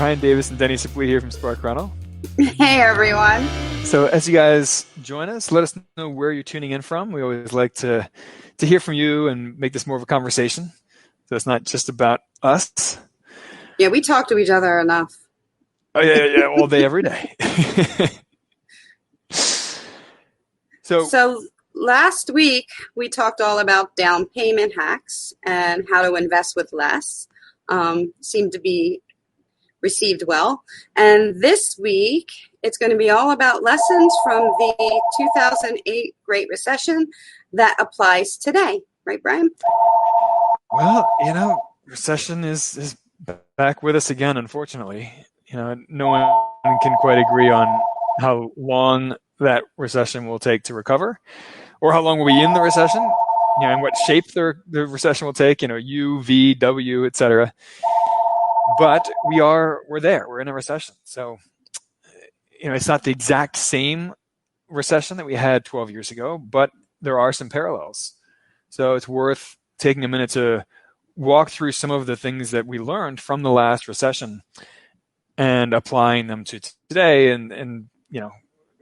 Ryan Davis and Deni here from Spark Rental. Hey, everyone. So as you guys join us, let us know where you're tuning in from. We always like to hear from you and make this more of a conversation. So it's not just about us. Yeah, we talk to each other enough. Oh, yeah, all day, every day. So last week, we talked all about down payment hacks and how to invest with less. Seemed to be received well. And this week, it's going to be all about lessons from the 2008 Great Recession that applies today. Right, Brian? Well, recession is back with us again, unfortunately. No one can quite agree on how long that recession will take to recover, or how long we'll be in the recession, and what shape the recession will take, U, V, W, etc. But we're there. We're in a recession. So, it's not the exact same recession that we had 12 years ago, but there are some parallels. So it's worth taking a minute to walk through some of the things that we learned from the last recession and applying them to today. And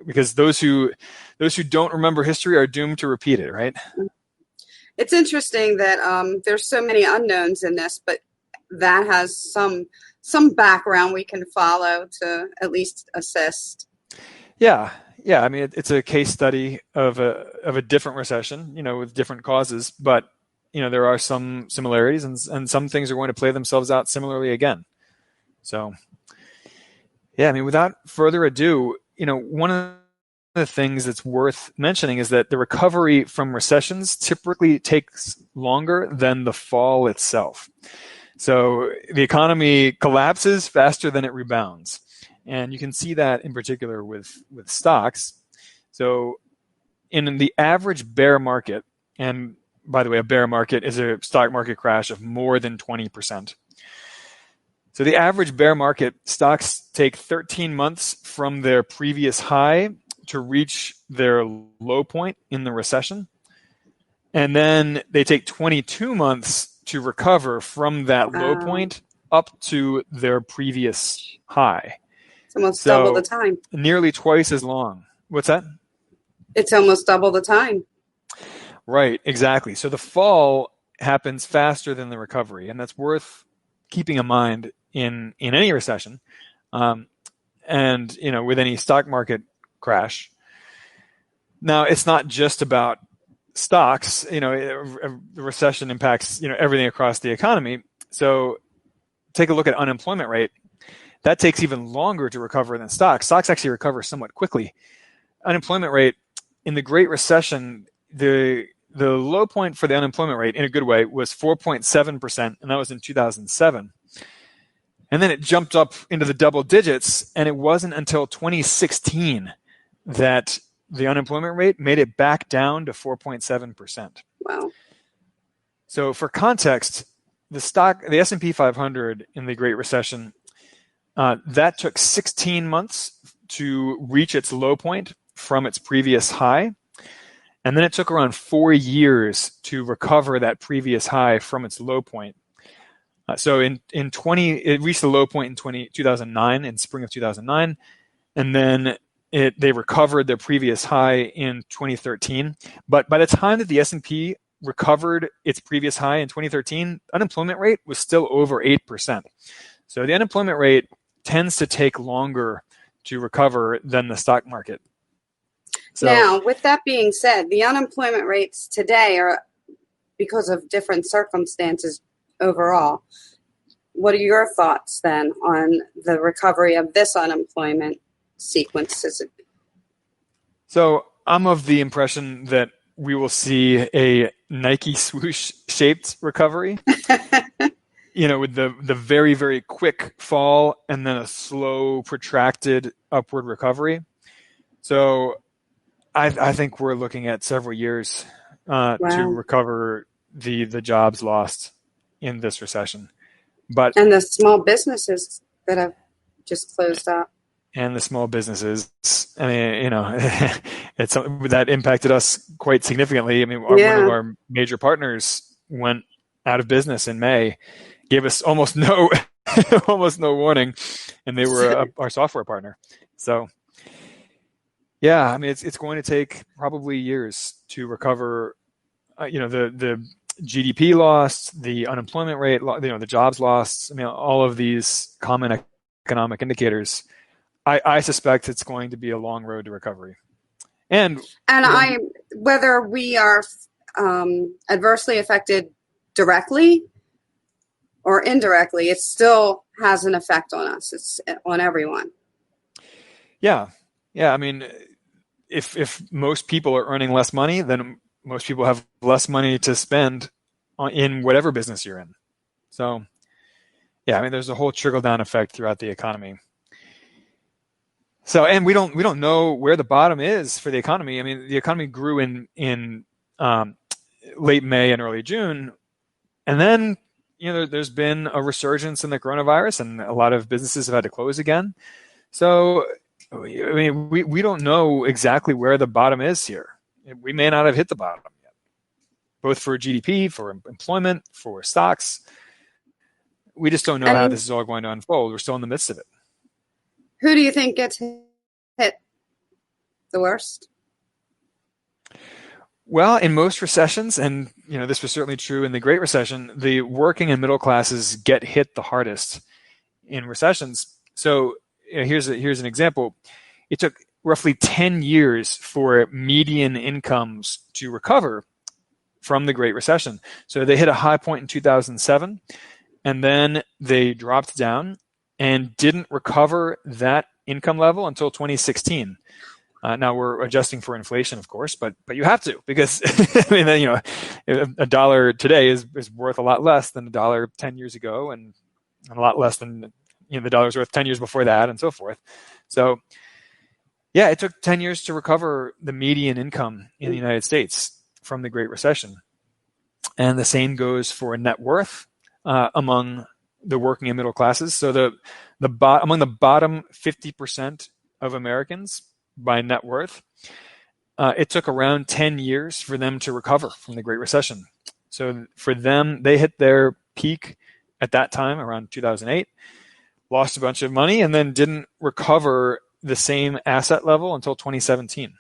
because those who don't remember history are doomed to repeat it, right? It's interesting that there's so many unknowns in this, but that has some background we can follow to at least assist. Yeah. I mean, it's a case study of a different recession, with different causes, but there are some similarities, and some things are going to play themselves out similarly again. So, yeah, I mean, without further ado, one of the things that's worth mentioning is that the recovery from recessions typically takes longer than the fall itself. So the economy collapses faster than it rebounds. And you can see that in particular with stocks. So in the average bear market, and by the way, a bear market is a stock market crash of more than 20%. So the average bear market, stocks take 13 months from their previous high to reach their low point in the recession. And then they take 22 months to recover from that low point up to their previous high. It's almost double the time. Nearly twice as long. What's that? It's almost double the time. Right, exactly. So the fall happens faster than the recovery, and that's worth keeping in mind in any recession, and with any stock market crash. Now, it's not just about stocks. The recession impacts everything across the economy. So take a look at unemployment rate. That takes even longer to recover than stocks. Stocks actually recover somewhat quickly. Unemployment rate in the Great Recession, the low point for the unemployment rate, in a good way, was 4.7%, and that was in 2007. And then it jumped up into the double digits, and it wasn't until 2016 that the unemployment rate made it back down to 4.7%. Wow. So for context, the S&P 500 in the Great Recession, that took 16 months to reach its low point from its previous high. And then it took around 4 years to recover that previous high from its low point. So it reached the low point in 2009, in spring of 2009. And then they recovered their previous high in 2013. But by the time that the S&P recovered its previous high in 2013, unemployment rate was still over 8%. So the unemployment rate tends to take longer to recover than the stock market. So, now, with that being said, the unemployment rates today are because of different circumstances overall. What are your thoughts then on the recovery of this unemployment sequence? So I'm of the impression that we will see a Nike swoosh shaped recovery, with the very, very quick fall and then a slow, protracted upward recovery. So I think we're looking at several years to recover the jobs lost in this recession. And the small businesses that have just closed up. And the small businesses, I mean, it's that impacted us quite significantly. I mean, one of our major partners went out of business in May, gave us almost no warning, and they were our software partner. So, yeah, I mean, it's going to take probably years to recover. The GDP lost, the unemployment rate, the jobs lost. I mean, all of these common economic indicators. I suspect it's going to be a long road to recovery. And whether we are adversely affected directly or indirectly, it still has an effect on us. It's on everyone. Yeah. I mean, if most people are earning less money, then most people have less money to spend in whatever business you're in. So, yeah, I mean, there's a whole trickle-down effect throughout the economy. So, and we don't know where the bottom is for the economy. I mean, the economy grew in late May and early June, and then there's been a resurgence in the coronavirus, and a lot of businesses have had to close again. So, I mean, we don't know exactly where the bottom is here. We may not have hit the bottom yet, both for GDP, for employment, for stocks. We just don't know how this is all going to unfold. We're still in the midst of it. Who do you think gets hit the worst? Well, in most recessions, and this was certainly true in the Great Recession, the working and middle classes get hit the hardest in recessions. So here's an example. It took roughly 10 years for median incomes to recover from the Great Recession. So they hit a high point in 2007, and then they dropped down and didn't recover that income level until 2016. Now we're adjusting for inflation, of course, but you have to, because I mean, a dollar today is worth a lot less than a dollar 10 years ago, and a lot less than the dollar was worth 10 years before that, and so forth. So, yeah, it took 10 years to recover the median income in the United States from the Great Recession, and the same goes for net worth among the working and middle classes. So among the bottom 50% of Americans by net worth, it took around 10 years for them to recover from the Great Recession. So for them, they hit their peak at that time around 2008, lost a bunch of money, and then didn't recover the same asset level until 2017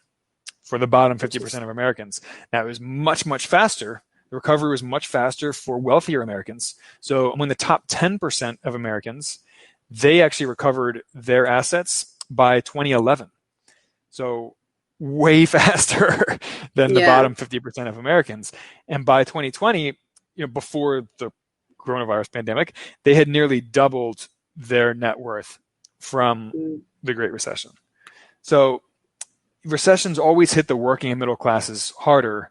for the bottom 50% of Americans. Now, it was much, much faster. The recovery was much faster for wealthier Americans. So among the top 10% of Americans, they actually recovered their assets by 2011. So way faster than the bottom 50% of Americans. And by 2020, before the coronavirus pandemic, they had nearly doubled their net worth from the Great Recession. So recessions always hit the working and middle classes harder.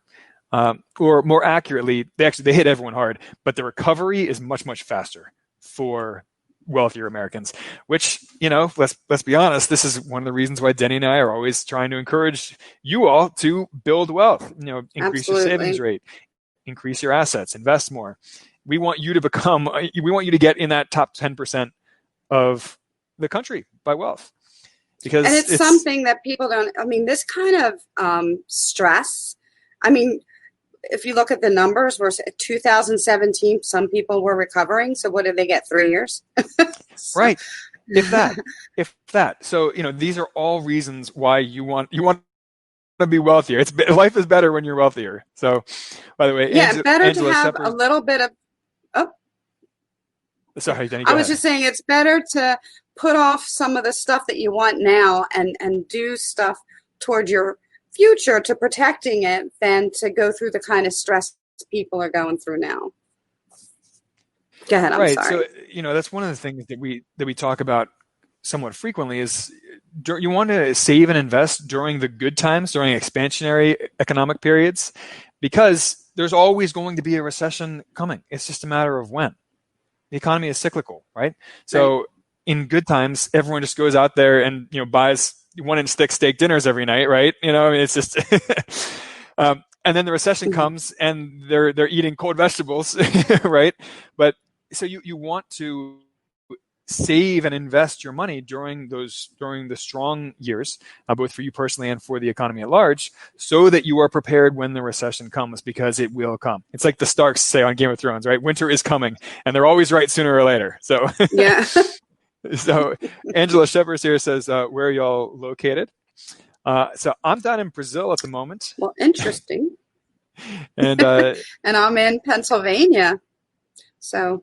Or more accurately, they hit everyone hard, but the recovery is much, much faster for wealthier Americans, which, let's be honest, this is one of the reasons why Deni and I are always trying to encourage you all to build wealth, increase your savings rate, increase your assets, invest more. We want you to get in that top 10% of the country by wealth. Because it's something that people don't, this kind of stress, if you look at the numbers, we're 2017, some people were recovering. So what did they get? 3 years? Right. If that. So, these are all reasons why you want to be wealthier. Life is better when you're wealthier. So, by the way, better Angela to have Shepard, a little bit of, sorry, Deni, I was just saying it's better to put off some of the stuff that you want now and do stuff toward your future to protecting it than to go through the kind of stress people are going through now. Go ahead. I'm sorry. So, that's one of the things that we talk about somewhat frequently is you want to save and invest during the good times, during expansionary economic periods, because there's always going to be a recession coming. It's just a matter of when. The economy is cyclical, right? So in good times, everyone just goes out there and, buys 1-inch thick steak dinners every night, right? It's just, and then the recession comes and they're eating cold vegetables, right? But so you want to save and invest your money during the strong years, both for you personally and for the economy at large, so that you are prepared when the recession comes, because it will come. It's like the Starks say on Game of Thrones, right? Winter is coming, and they're always right sooner or later. So yeah. So Angela Shepard here says, where are y'all located? So I'm down in Brazil at the moment. Well, interesting. And and I'm in Pennsylvania. So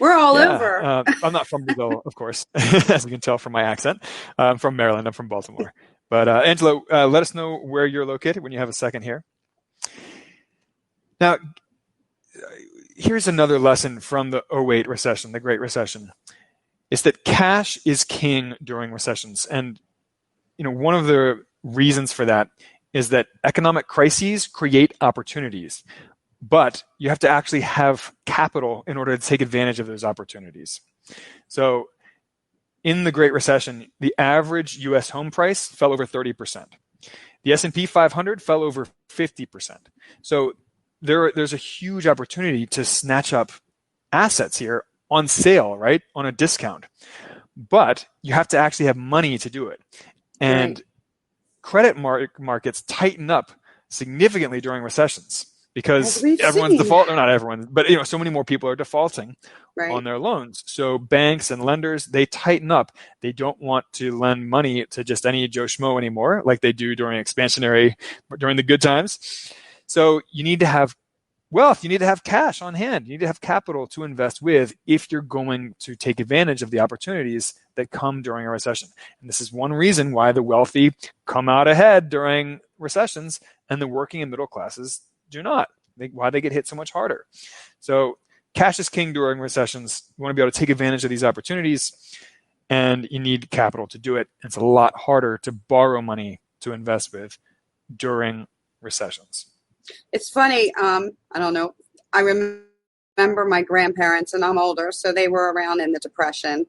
we're all over. I'm not from Brazil, of course, as you can tell from my accent. I'm from Maryland. I'm from Baltimore. But Angela, let us know where you're located when you have a second here. Now, here's another lesson from the '08 recession, the Great Recession. It's that cash is king during recessions. And one of the reasons for that is that economic crises create opportunities, but you have to actually have capital in order to take advantage of those opportunities. So in the Great Recession, the average US home price fell over 30%. The S&P 500 fell over 50%. So there's a huge opportunity to snatch up assets here on sale, right? On a discount. But you have to actually have money to do it. And credit markets tighten up significantly during recessions because everyone's default, or not everyone, but so many more people are defaulting on their loans. So banks and lenders, they tighten up. They don't want to lend money to just any Joe Schmo anymore, like they do during the good times. So you need to have wealth, you need to have cash on hand, you need to have capital to invest with if you're going to take advantage of the opportunities that come during a recession. And this is one reason why the wealthy come out ahead during recessions and the working and middle classes do not. Why they get hit so much harder. So cash is king during recessions. You want to be able to take advantage of these opportunities, and you need capital to do it. It's a lot harder to borrow money to invest with during recessions. It's funny. I don't know. I remember my grandparents, and I'm older, so they were around in the Depression.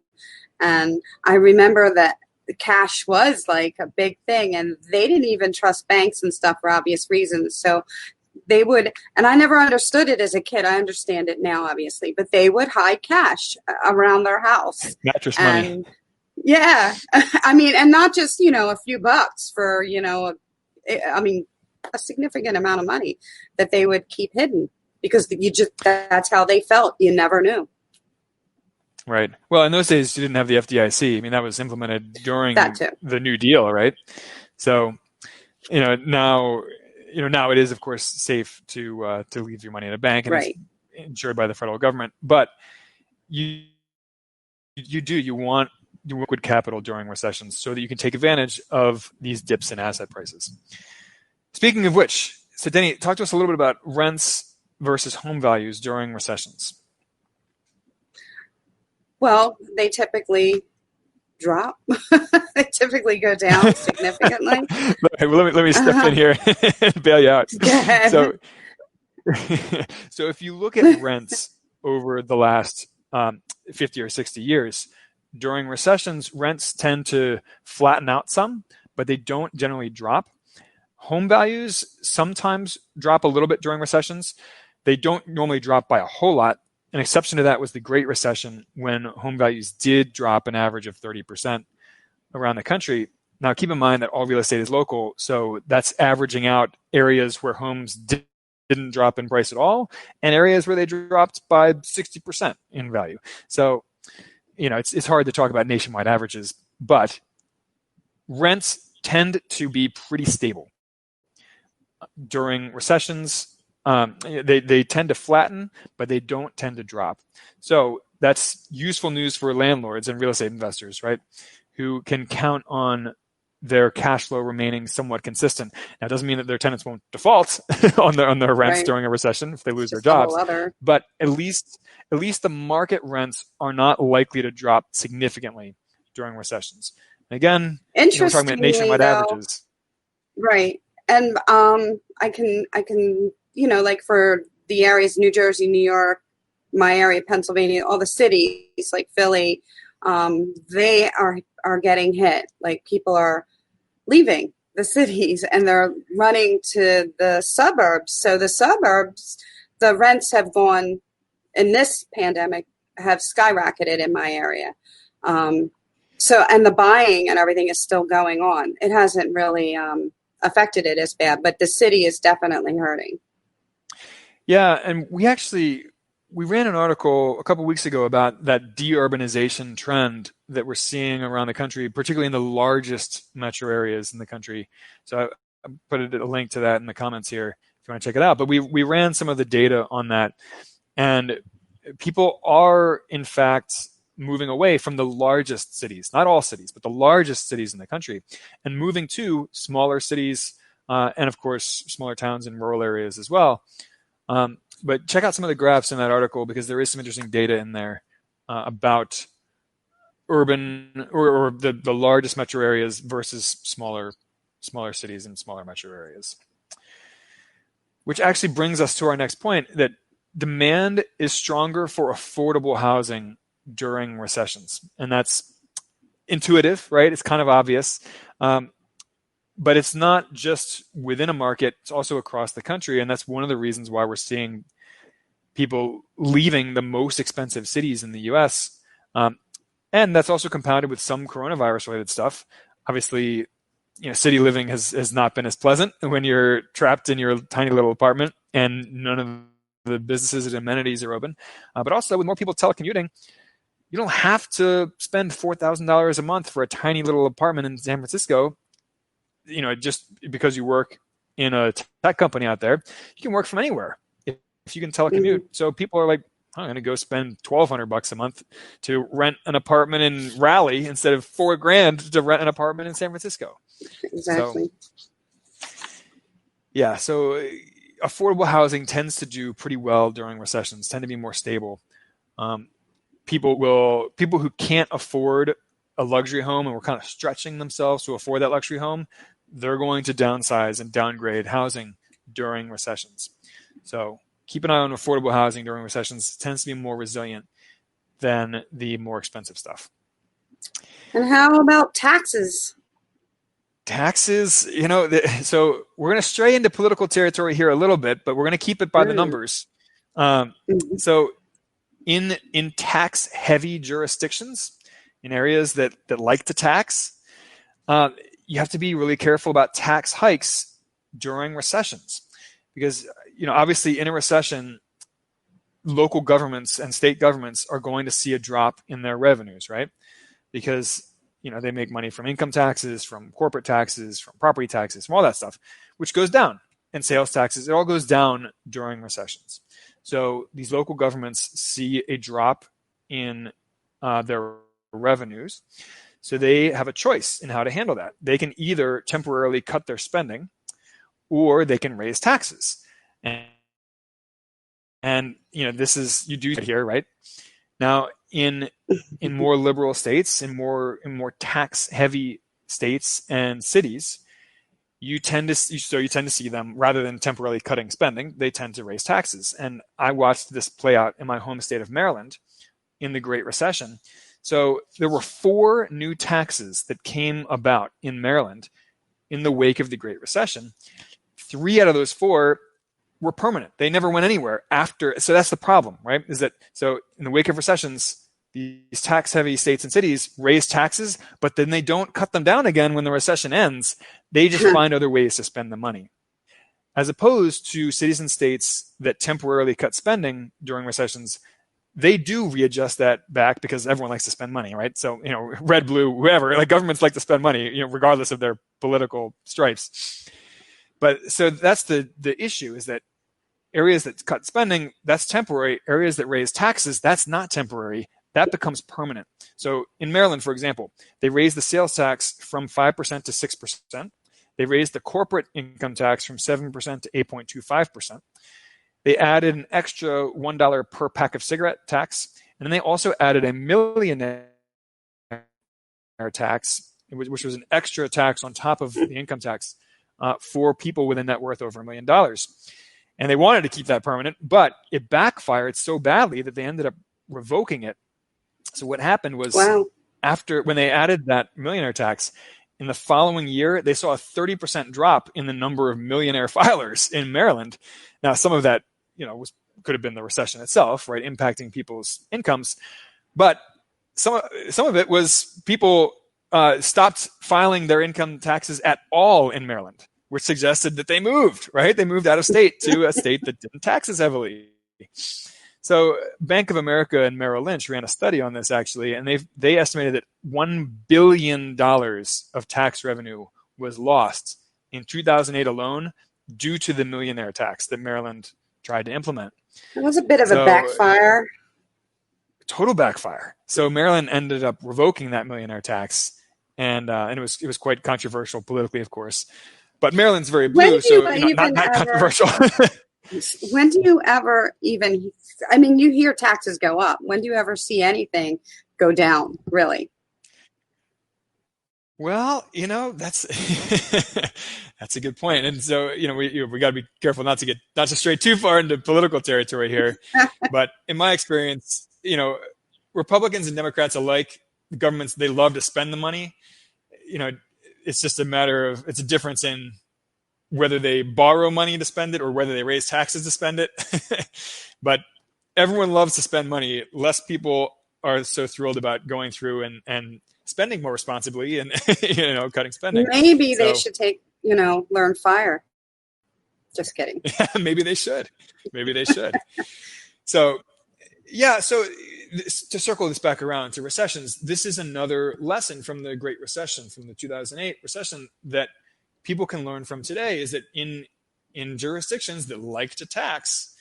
And I remember that the cash was like a big thing, and they didn't even trust banks and stuff for obvious reasons. So they would, and I never understood it as a kid. I understand it now, obviously, but they would hide cash around their house. Mattress money. Yeah. I mean, and not just, a few bucks for, a significant amount of money that they would keep hidden because that's how they felt. You never knew. Right. Well, in those days, you didn't have the FDIC. I mean, that was implemented during the New Deal, right? So, now it is, of course, safe to leave your money in a bank, and it's insured by the federal government. But you want liquid capital during recessions so that you can take advantage of these dips in asset prices. Speaking of which, so Deni, talk to us a little bit about rents versus home values during recessions. Well, they typically drop. They typically go down significantly. Let me step in here and bail you out. Go ahead. So if you look at rents over the last 50 or 60 years, during recessions, rents tend to flatten out some, but they don't generally drop. Home values sometimes drop a little bit during recessions. They don't normally drop by a whole lot. An exception to that was the Great Recession, when home values did drop an average of 30% around the country. Now, keep in mind that all real estate is local, so that's averaging out areas where homes didn't drop in price at all, and areas where they dropped by 60% in value. So, it's hard to talk about nationwide averages, but rents tend to be pretty stable during recessions. They tend to flatten, but they don't tend to drop. So that's useful news for landlords and real estate investors, right? Who can count on their cash flow remaining somewhat consistent. Now, it doesn't mean that their tenants won't default on their rents during a recession if they lose their jobs, but at least the market rents are not likely to drop significantly during recessions. And again, we're talking about nationwide averages, right? And I can. Like for the areas, New Jersey, New York, my area, Pennsylvania, all the cities like Philly, they are getting hit. Like people are leaving the cities and they're running to the suburbs. So the suburbs, the rents have gone in this pandemic have skyrocketed in my area. And the buying and everything is still going on. It hasn't really affected it as bad, but the city is definitely hurting. Yeah, and we actually we ran an article a couple weeks ago about that deurbanization trend that we're seeing around the country, particularly in the largest metro areas in the country. So I put a link to that in the comments here if you want to check it out. But we ran some of the data on that, and people are in fact moving away from the largest cities, not all cities, but the largest cities in the country, and moving to smaller cities, and of course smaller towns and rural areas as well. But check out some of the graphs in that article, because there is some interesting data in there about urban or the largest metro areas versus smaller cities and smaller metro areas. Which actually brings us to our next point, that demand is stronger for affordable housing during recessions. And that's intuitive, right? It's kind of obvious. But it's not just within a market, it's also across the country. And that's one of the reasons why we're seeing people leaving the most expensive cities in the US. And that's also compounded with some coronavirus related stuff. Obviously, city living has not been as pleasant when you're trapped in your tiny little apartment and none of the businesses and amenities are open. But also with more people telecommuting, you don't have to spend $4,000 a month for a tiny little apartment in San Francisco. Just because you work in a tech company out there, you can work from anywhere if you can telecommute. So people are like, I'm going to go spend $1,200 a month to rent an apartment in Raleigh instead of $4,000 to rent an apartment in San Francisco. Exactly. So affordable housing tends to do pretty well during recessions, tend to be more stable. People who can't afford a luxury home and were kind of stretching themselves to afford that luxury home, they're going to downsize and downgrade housing during recessions. So keep an eye on affordable housing during recessions. It tends to be more resilient than the more expensive stuff. And how about taxes? Taxes, so we're going to stray into political territory here a little bit, but we're going to keep it by the numbers. So in tax-heavy jurisdictions, in areas that like to tax, you have to be really careful about tax hikes during recessions, because obviously in a recession, local governments and state governments are going to see a drop in their revenues, right? Because they make money from income taxes, from corporate taxes, from property taxes, from all that stuff, which goes down, and sales taxes. It all goes down during recessions. So these local governments see a drop in their revenues. So they have a choice in how to handle that. They can either temporarily cut their spending, or they can raise taxes. And this is, you do it here, right? Now, in more liberal states, in more tax heavy states and cities, you tend to see them, rather than temporarily cutting spending, they tend to raise taxes. And I watched this play out in my home state of Maryland in the Great Recession. So there were 4 new taxes that came about in Maryland in the wake of the Great Recession. 3 out of those 4 were permanent. They never went anywhere after. So that's the problem, right? Is that so in the wake of recessions, these tax-heavy states and cities raise taxes, but then they don't cut them down again when the recession ends. They just find other ways to spend the money. As opposed to cities and states that temporarily cut spending during recessions, they do readjust that back because everyone likes to spend money, right? So, red, blue, whatever, like governments like to spend money, regardless of their political stripes. But so that's the issue, is that areas that cut spending, that's temporary. Areas that raise taxes, that's not temporary. That becomes permanent. So in Maryland, for example, they raised the sales tax from 5% to 6%. They raised the corporate income tax from 7% to 8.25%. They added an extra $1 per pack of cigarette tax. And then they also added a millionaire tax, which was an extra tax on top of the income tax for people with a net worth over $1 million. And they wanted to keep that permanent, but it backfired so badly that they ended up revoking it. So what happened was, when they added that millionaire tax, in the following year, they saw a 30% drop in the number of millionaire filers in Maryland. Now, some of that, could have been the recession itself, right, impacting people's incomes. But some of it was people stopped filing their income taxes at all in Maryland, which suggested that they moved, right? They moved out of state to a state that didn't tax as heavily. So Bank of America and Merrill Lynch ran a study on this actually, and they estimated that $1 billion of tax revenue was lost in 2008 alone due to the millionaire tax that Maryland tried to implement. It was a bit of a backfire. Total backfire. So Maryland ended up revoking that millionaire tax, and it was quite controversial politically, of course. But Maryland's very blue, so not controversial. When do you ever even? I mean, you hear taxes go up. When do you ever see anything go down? Really? Well, that's that's a good point. And so, we got to be careful not to stray too far into political territory here. But in my experience, Republicans and Democrats alike, the governments, they love to spend the money. It's just it's a difference in whether they borrow money to spend it or whether they raise taxes to spend it. But everyone loves to spend money. Less people are so thrilled about going through and spending more responsibly and cutting spending. Maybe they should learn fire. Just kidding. Maybe they should. So to circle this back around to recessions, this is another lesson from the Great Recession, from the 2008 recession, that people can learn from today, is that in jurisdictions that like to tax,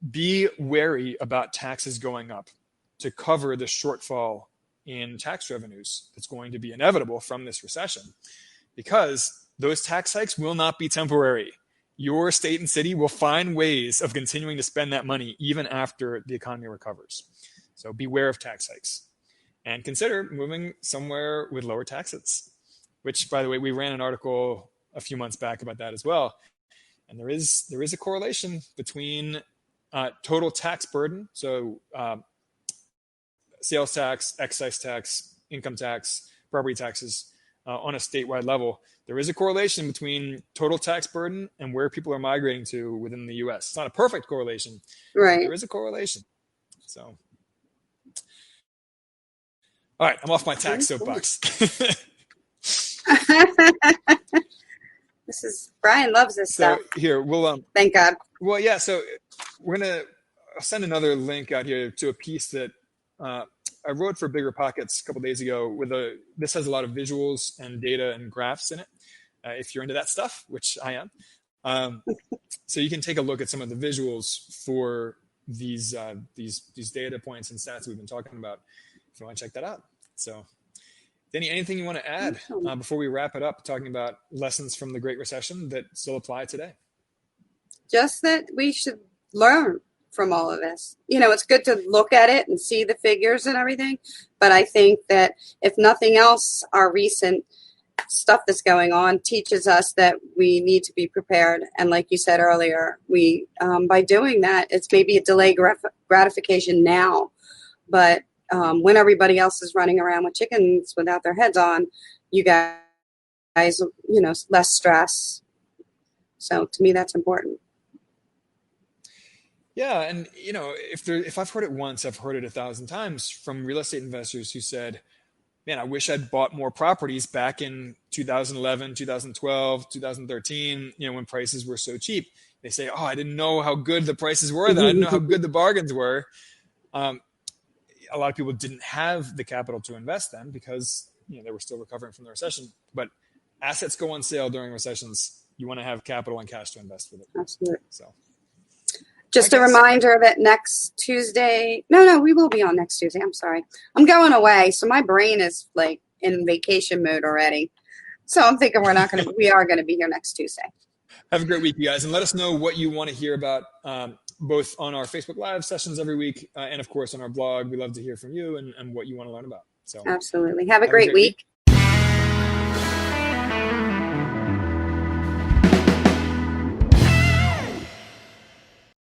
be wary about taxes going up to cover the shortfall in tax revenues that's going to be inevitable from this recession, because those tax hikes will not be temporary. Your state and city will find ways of continuing to spend that money even after the economy recovers. So beware of tax hikes and consider moving somewhere with lower taxes, which, by the way, we ran an article a few months back about that as well. And there is a correlation between total tax burden, so sales tax, excise tax, income tax, property taxes on a statewide level. There is a correlation between total tax burden and where people are migrating to within the U.S. It's not a perfect correlation, right? There is a correlation. So, all right, I'm off my tax soapbox. Brian loves this stuff. Here, we'll thank God. Well, yeah. So we're gonna send another link out here to a piece that I wrote for Bigger Pockets a couple days ago. This has a lot of visuals and data and graphs in it. If you're into that stuff, which I am, so you can take a look at some of the visuals for these data points and stats we've been talking about. If you want to check that out. So, Deni, anything you want to add before we wrap it up, talking about lessons from the Great Recession that still apply today? Just that we should learn from all of this. It's good to look at it and see the figures and everything, but I think that if nothing else, our recent stuff that's going on teaches us that we need to be prepared. And like you said earlier, we by doing that, it's maybe a delayed gratification now, but when everybody else is running around with chickens without their heads on, you guys, less stress. So to me, that's important. Yeah, and if I've heard it once, I've heard it 1,000 times from real estate investors who said, man, I wish I'd bought more properties back in 2011, 2012, 2013, when prices were so cheap. They say, oh, I didn't know how good the prices were then. I didn't know how good the bargains were. A lot of people didn't have the capital to invest then because they were still recovering from the recession. But assets go on sale during recessions. You want to have capital and cash to invest with it. Absolutely. So, just a reminder that next Tuesday, no, we will be on next Tuesday. I'm sorry. I'm going away. So my brain is like in vacation mode already. So I'm thinking we are going to be here next Tuesday. Have a great week, you guys. And let us know what you want to hear about, both on our Facebook Live sessions every week and, of course, on our blog. We love to hear from you and what you want to learn about. So absolutely. Have a great week.